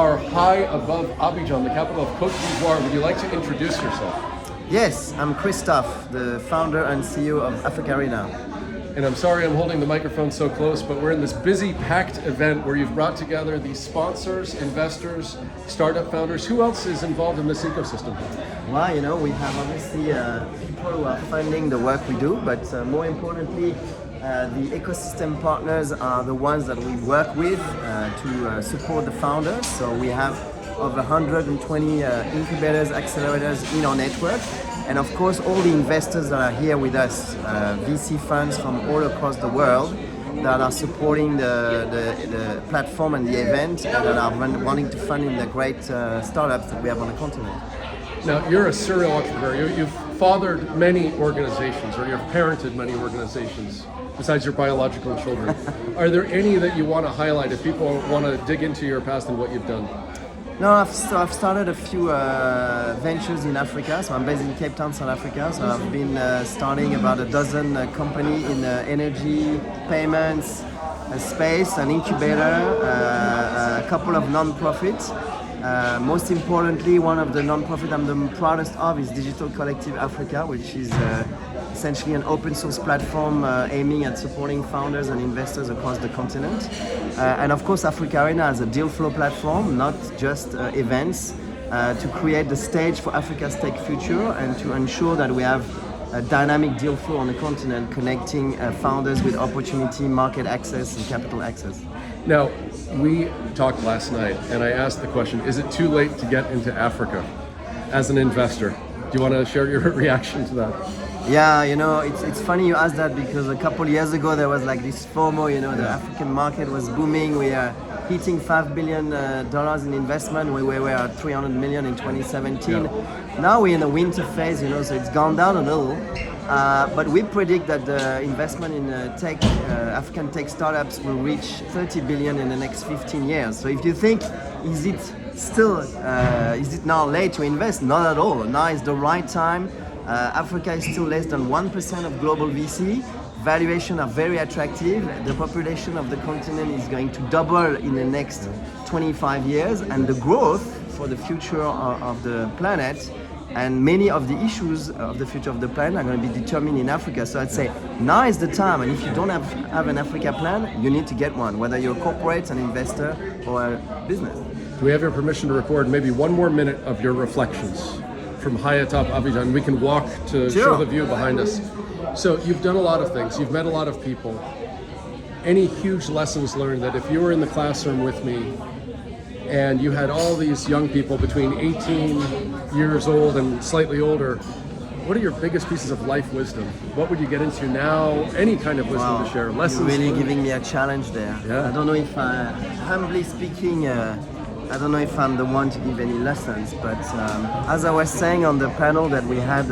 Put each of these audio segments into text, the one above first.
are high above Abidjan, the capital of Côte d'Ivoire. Would you like to introduce yourself? Yes, I'm Christophe, the founder and CEO of Africa Arena. And I'm sorry I'm holding the microphone so close, but we're in this busy, packed event where you've brought together these sponsors, investors, startup founders. Who else is involved in this ecosystem? Well, we have obviously people who are funding the work we do, but more importantly, the ecosystem partners are the ones that we work with to support the founders. So we have over 120 incubators, accelerators in our network. And of course, all the investors that are here with us, VC funds from all across the world that are supporting the platform and the event and that are wanting to fund in the great startups that we have on the continent. Now, you're a serial entrepreneur. You've fathered many organizations, or you've parented many organizations, besides your biological children. Are there any that you want to highlight if people want to dig into your past and what you've done? No, I've started a few ventures in Africa. So I'm based in Cape Town, South Africa. So I've been starting about a dozen company in energy, payments, space, an incubator, a couple of non-profits. Most importantly, one of the non-profit I'm the proudest of is Digital Collective Africa, which is essentially an open source platform aiming at supporting founders and investors across the continent. And of course, Africa Arena as a deal flow platform, not just events, to create the stage for Africa's tech future and to ensure that we have a dynamic deal flow on the continent, connecting founders with opportunity, market access, and capital access. Now, we talked last night, and I asked the question, is it too late to get into Africa as an investor? Do you want to share your reaction to that? Yeah, it's funny you asked that because a couple of years ago there was like this FOMO, the African market was booming. We are hitting $5 billion in investment. We were at 300 million in 2017. Yeah. Now we're in a winter phase, so it's gone down a little. But we predict that the investment in African tech startups will reach 30 billion in the next 15 years. So if you think, is it now late to invest? Not at all. Now is the right time. Africa is still less than 1% of global VC. Valuations are very attractive. The population of the continent is going to double in the next 25 years, and the growth for the future of the planet and many of the issues of the future of the planet are going to be determined in Africa. So I'd say now is the time, and if you don't have an Africa plan, you need to get one, whether you're a corporate, an investor, or a business. Do we have your permission to record maybe one more minute of your reflections from high atop Abidjan? We can walk to show the view behind us. So you've done a lot of things. You've met a lot of people. Any huge lessons learned that if you were in the classroom with me and you had all these young people between 18 years old and slightly older, what are your biggest pieces of life wisdom? What would you get into now? Any kind of wisdom to share? Lessons You're really learned? giving me a challenge there. Yeah. I don't know if humbly speaking, I don't know if I'm the one to give any lessons, but as I was saying on the panel that we had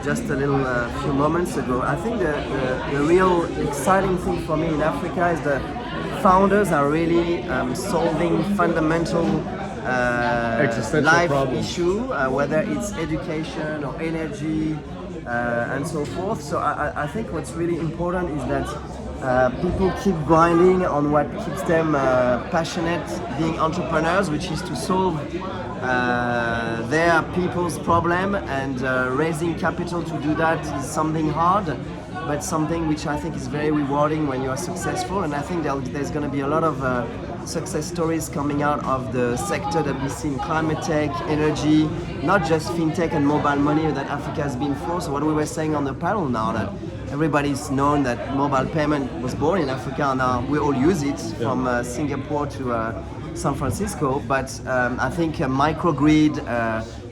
just a little few moments ago, I think the real exciting thing for me in Africa is the founders are really solving fundamental life problems. issue, whether it's education or energy and so forth. So I think what's really important is that people keep grinding on what keeps them passionate being entrepreneurs, which is to solve their people's problem, and raising capital to do that is something hard, but something which I think is very rewarding when you are successful. And I think there's going to be a lot of success stories coming out of the sector that we see in climate tech, energy, not just fintech and mobile money that Africa has been for. So what we were saying on the panel now, that everybody's known that mobile payment was born in Africa. Now we all use it from Singapore to San Francisco. But I think microgrid,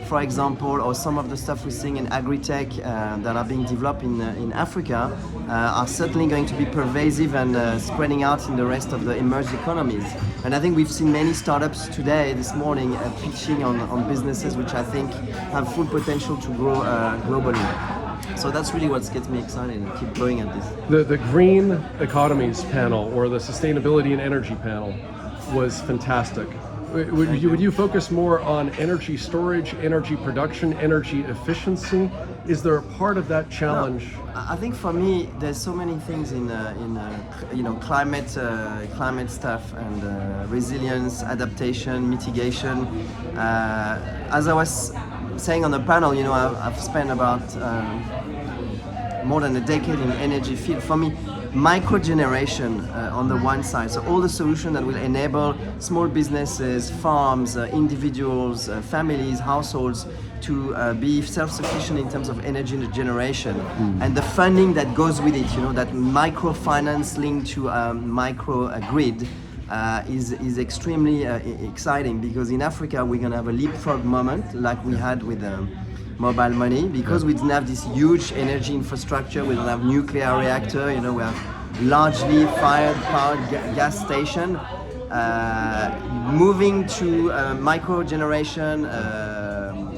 for example, or some of the stuff we're seeing in agri-tech that are being developed in Africa are certainly going to be pervasive and spreading out in the rest of the emerging economies. And I think we've seen many startups today, this morning, pitching on businesses which I think have full potential to grow globally. So that's really what gets me excited and keep going at this. The Green Economies panel, or the Sustainability and Energy panel, was fantastic. Would you focus more on energy storage, energy production, energy efficiency? Is there a part of that challenge? No, I think for me, there's so many things in climate stuff and resilience, adaptation, mitigation. As I was saying on the panel, I've spent about more than a decade in the energy field. For me, micro generation on the one side, so all the solutions that will enable small businesses, farms, individuals, families, households to be self-sufficient in terms of energy generation, and the funding that goes with it, that microfinance linked to micro grid is extremely exciting, because in Africa we're going to have a leapfrog moment like we had with mobile money, because we didn't have this huge energy infrastructure. We don't have nuclear reactor, we have largely powered gas station. Moving to micro generation,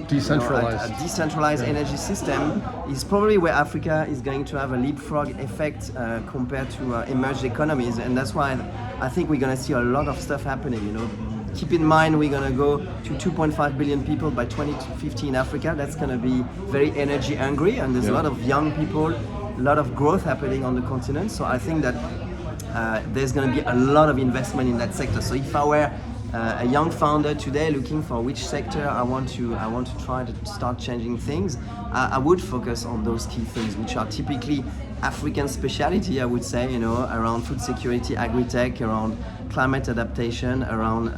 decentralized, a decentralized energy system is probably where Africa is going to have a leapfrog effect compared to emerged economies, and that's why I think we're going to see a lot of stuff happening. Keep in mind, we're going to go to 2.5 billion people by 2050 in Africa. That's going to be very energy hungry, and there's a lot of young people, a lot of growth happening on the continent. So I think that there's going to be a lot of investment in that sector. So if I were a young founder today looking for which sector I want to try to start changing things, I would focus on those key things, which are typically African speciality, I would say, around food security, agri-tech, around climate adaptation, around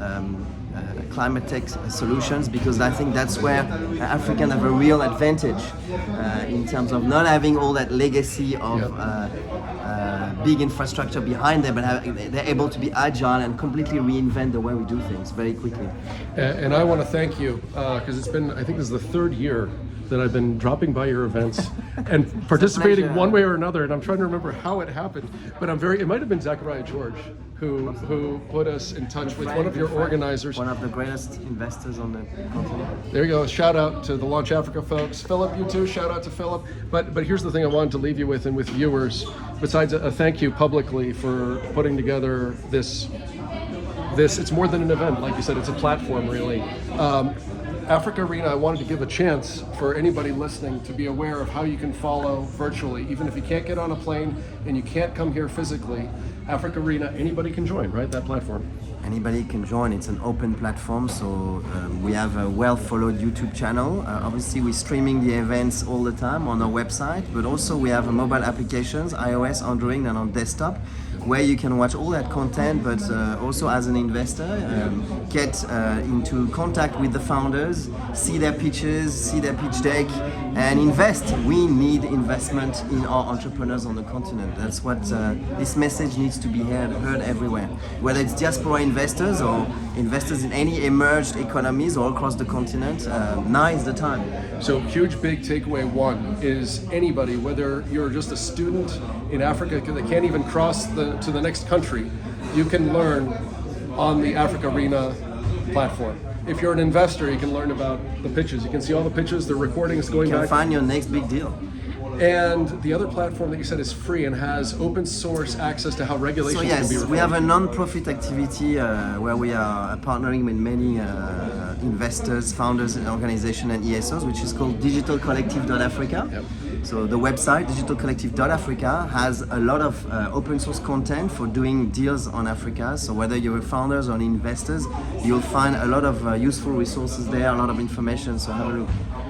climate tech solutions, because I think that's where Africans have a real advantage in terms of not having all that legacy of big infrastructure behind them, but they're able to be agile and completely reinvent the way we do things very quickly. And I want to thank you, because it's been, I think this is the third year that I've been dropping by your events and participating one way or another, and I'm trying to remember how it happened, but it might have been Zachariah George who put us in touch with one of your organizers. One of the greatest investors on the continent. There you go. Shout out to the Launch Africa folks. Philip, you too. Shout out to Philip. But here's the thing I wanted to leave you with, and with viewers, besides a thank you publicly for putting together this, it's more than an event, like you said, it's a platform really. Africa Arena, I wanted to give a chance for anybody listening to be aware of how you can follow virtually. Even if you can't get on a plane and you can't come here physically, Africa Arena, anybody can join, right? That platform. Anybody can join. It's an open platform, so we have a well-followed YouTube channel. Obviously, we're streaming the events all the time on our website, but also we have mobile applications, iOS, Android, and on desktop, where you can watch all that content, but also as an investor, get into contact with the founders, see their pitches, see their pitch deck, and invest. We need investment in our entrepreneurs on the continent. That's what this message needs to be heard everywhere. Whether it's diaspora investors or investors in any emerged economies all across the continent, now is the time. So huge big takeaway one is anybody, whether you're just a student in Africa that can't even cross to the next country, you can learn on the Africa Arena platform. If you're an investor, you can learn about the pitches. You can see all the pitches, the recordings going back. You can find your next big deal. And the other platform that you said is free and has open source access to how regulations can be recorded. So yes, we have a non-profit activity where we are partnering with many investors, founders, and organizations and ESOs, which is called digitalcollective.africa. Yep. So the website, digitalcollective.africa, has a lot of open source content for doing deals on Africa. So whether you're founders or investors, you'll find a lot of useful resources there, a lot of information, so have a look.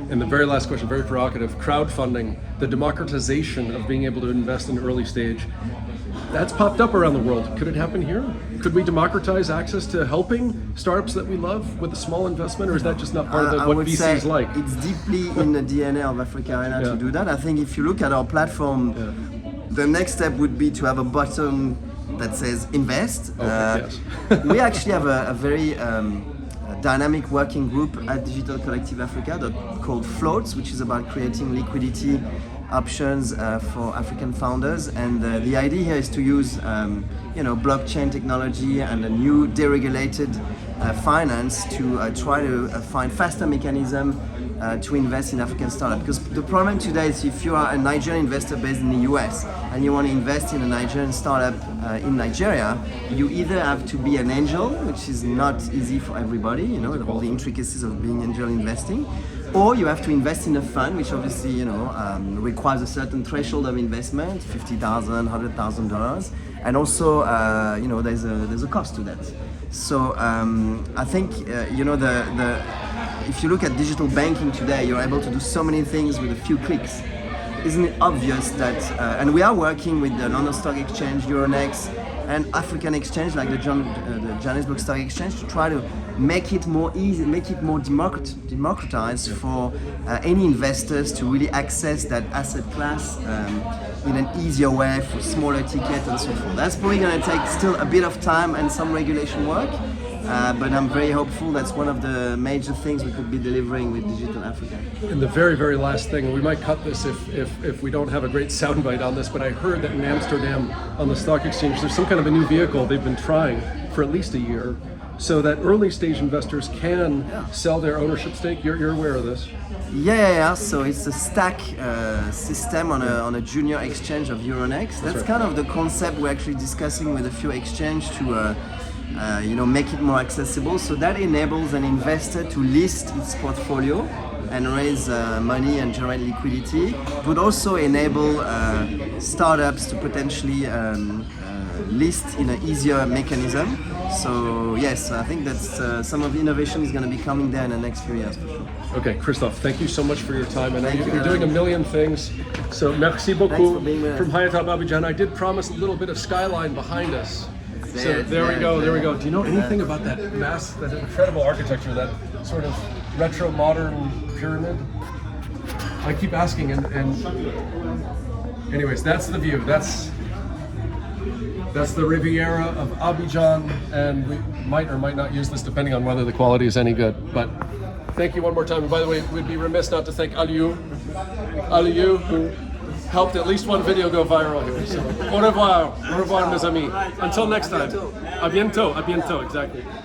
And the very last question, very provocative, crowdfunding, the democratization of being able to invest in early stage. That's popped up around the world. Could it happen here? Could we democratize access to helping startups that we love with a small investment, or is that just not part of what VCs like? It's deeply in the DNA of Africa Arena to do that. I think if you look at our platform, the next step would be to have a button that says invest. Yes. We actually have a very dynamic working group at Digital Collective Africa called Floats, which is about creating liquidity options for African founders, and the idea here is to use blockchain technology and a new deregulated finance to try to find faster mechanism to invest in African startups. Because the problem today is if you are a Nigerian investor based in the US and you want to invest in a Nigerian startup in Nigeria, you either have to be an angel, which is not easy for everybody, you know, all the intricacies of being angel investing, or you have to invest in a fund, which obviously, you know, requires a certain threshold of investment, $50,000, $100,000, and also, you know, there's a cost to that. So I think, you know, if you look at digital banking today, you're able to do so many things with a few clicks. Isn't it obvious that, and we are working with the London Stock Exchange, Euronext, and African exchange like the Johannesburg Stock Exchange to try to make it more easy, make it more democratized for any investors to really access that asset class in an easier way for smaller tickets and so forth. That's probably going to take still a bit of time and some regulation work. But I'm very hopeful that's one of the major things we could be delivering with Digital Africa. And the very, very last thing, we might cut this if we don't have a great soundbite on this, but I heard that in Amsterdam on the stock exchange, there's some kind of a new vehicle they've been trying for at least a year, so that early stage investors can sell their ownership stake. You're aware of this? Yeah. So it's a stack system on a junior exchange of Euronext. That's kind of the concept we're actually discussing with a few exchanges to you know, make it more accessible. So that enables an investor to list its portfolio and raise money and generate liquidity. It would also enable startups to potentially list in an easier mechanism. So yes, I think that's some of the innovation is going to be coming there in the next few years for sure. Okay, Christophe, thank you so much for your time. I know you're doing a million things. So merci beaucoup from High Top Abidjan. I did promise a little bit of skyline behind us. So there we go. Do you know anything about that that incredible architecture, that sort of retro modern pyramid? I keep asking, and anyways, that's the view. That's the Riviera of Abidjan, and we might or might not use this depending on whether the quality is any good. But thank you one more time. And by the way, we'd be remiss not to thank Aliou, who helped at least one video go viral here. So, au revoir, mes amis. Until next time. À bientôt, exactly.